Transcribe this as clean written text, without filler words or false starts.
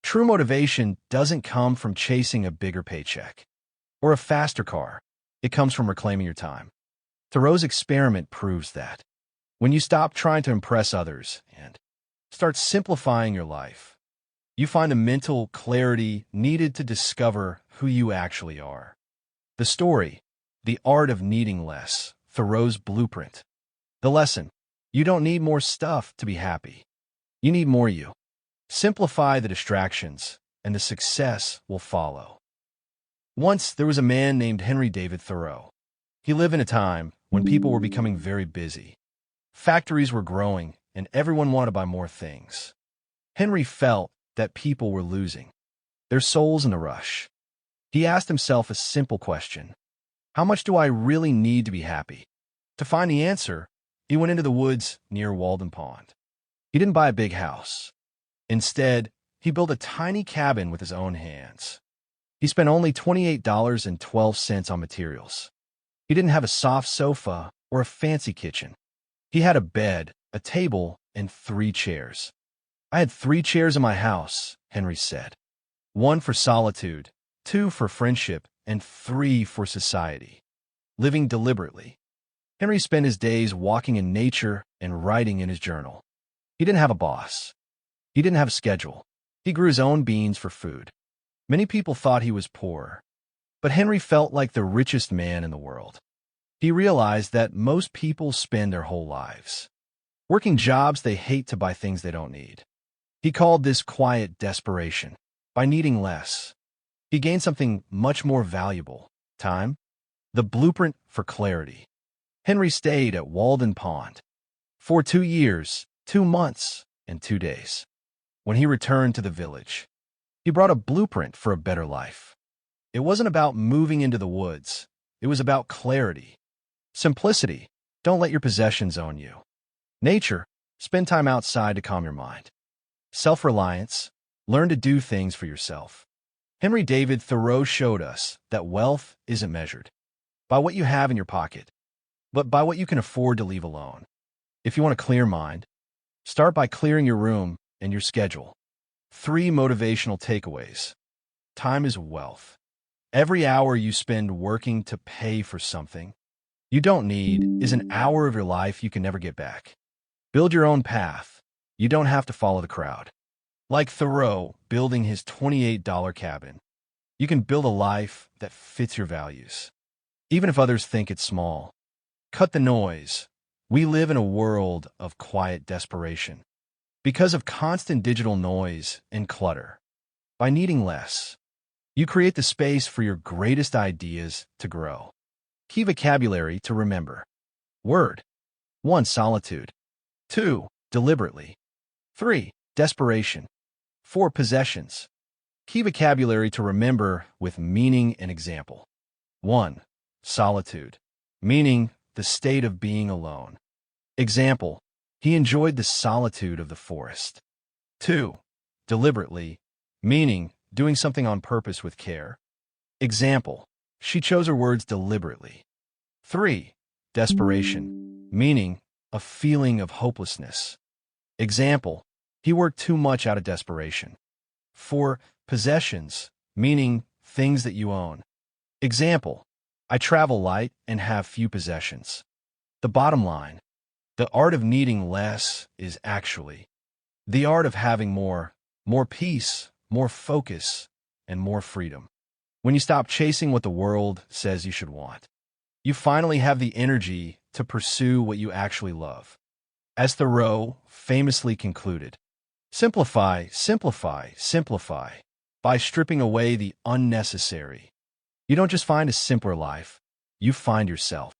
True motivation doesn't come from chasing a bigger paycheck or a faster car. It comes from reclaiming your time. Thoreau's experiment proves that. When you stop trying to impress others and start simplifying your life, you find the mental clarity needed to discover who you actually are. The story, The Art of Needing Less, Thoreau's Blueprint. The lesson, you don't need more stuff to be happy. You need more you. Simplify the distractions, and the success will follow. Once there was a man named Henry David Thoreau. He lived in a time when people were becoming very busy. Factories were growing, and everyone wanted to buy more things. Henry felt that people were losing their souls in the rush. He asked himself a simple question: how much do I really need to be happy? To find the answer, he went into the woods near Walden Pond. He didn't buy a big house. Instead, he built a tiny cabin with his own hands. He spent only $28.12 on materials. He didn't have a soft sofa or a fancy kitchen. He had a bed, a table, and 3 chairs. I had 3 chairs in my house, Henry said. 1 for solitude, 2 for friendship, and 3 for society. Living deliberately. Henry spent his days walking in nature and writing in his journal. He didn't have a boss. He didn't have a schedule. He grew his own beans for food. Many people thought he was poor, but Henry felt like the richest man in the world. He realized that most people spend their whole lives working jobs they hate to buy things they don't need. He called this quiet desperation. By needing less, he gained something much more valuable: time, the blueprint for clarity. Henry stayed at Walden Pond for 2 years, 2 months, and 2 days. When he returned to the village, he brought a blueprint for a better life. It wasn't about moving into the woods. It was about clarity. Simplicity. Don't let your possessions own you. Nature. Spend time outside to calm your mind. Self-reliance. Learn to do things for yourself. Henry David Thoreau showed us that wealth isn't measured by what you have in your pocket, but by what you can afford to leave alone. If you want a clear mind, start by clearing your room and your schedule. 3 motivational takeaways. Time is wealth. Every hour you spend working to pay for something you don't need is an hour of your life you can never get back. Build your own path. You don't have to follow the crowd. Like Thoreau building his $28 cabin, you can build a life that fits your values, even if others think it's small. Cut the noise. We live in a world of quiet desperation because of constant digital noise and clutter. By needing less, you create the space for your greatest ideas to grow. Key vocabulary to remember. Word. 1. Solitude. 2. Deliberately. 3. Desperation. 4. Possessions. Key vocabulary to remember with meaning and example. 1. Solitude. Meaning the state of being alone. Example: he enjoyed the solitude of the forest. 2. Deliberately. Meaning doing something on purpose with care. Example: she chose her words deliberately. 3. Desperation. Meaning a feeling of hopelessness. Example: he worked too much out of desperation. 4. Possessions. Meaning things that you own. Example: I travel light and have few possessions. The bottom line: the art of needing less is actually the art of having more peace, more focus, and more freedom. When you stop chasing what the world says you should want, you finally have the energy to pursue what you actually love. As Thoreau famously concluded, simplify, simplify, simplify. By stripping away the unnecessary, you don't just find a simpler life, you find yourself.